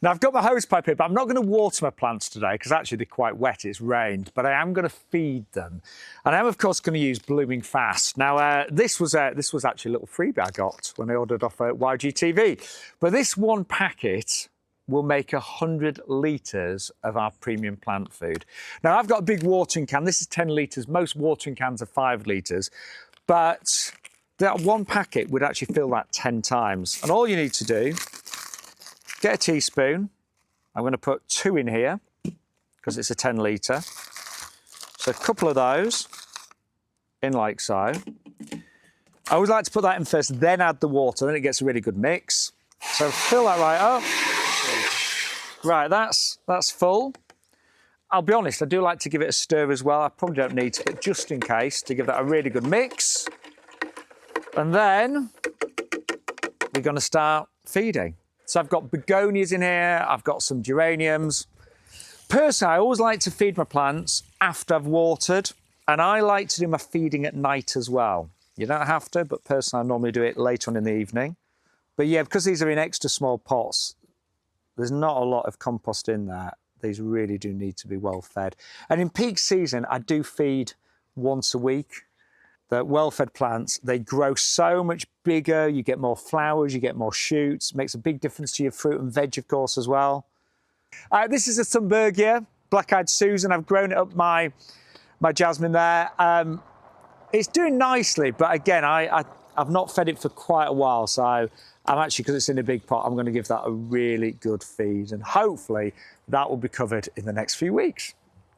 Now, I've got my hose pipe here, but I'm not going to water my plants today because actually they're quite wet, it's rained, but I am going to feed them. And I'm, of course, going to use Blooming Fast. Now, this was actually a little freebie I got when I ordered off YGTV. But this one packet will make 100 litres of our premium plant food. Now, I've got a big watering can. This is 10 litres. Most watering cans are 5 litres. But that one packet would actually fill that 10 times. And all you need to do, get a teaspoon. I'm going to put 2 in here because it's a 10 litre. So a couple of those in like so. I always like to put that in first, then add the water, then it gets a really good mix. So fill that right up. Right, that's full. I'll be honest, I do like to give it a stir as well. I probably don't need to, but just in case, to give that a really good mix. And then we're going to start feeding. So I've got begonias in here, I've got some geraniums. Personally, I always like to feed my plants after I've watered, and I like to do my feeding at night as well. You don't have to, but personally, I normally do it later on in the evening. But yeah, because these are in extra small pots, there's not a lot of compost in there. These really do need to be well fed. And in peak season, I do feed once a week. The well-fed plants, they grow so much bigger, you get more flowers, you get more shoots, makes a big difference to your fruit and veg, of course, as well. This is a Thunbergia, Black-Eyed Susan. I've grown it up my jasmine there. It's doing nicely, but again, I've not fed it for quite a while, so I'm actually, because it's in a big pot, I'm going to give that a really good feed, and hopefully that will be covered in the next few weeks.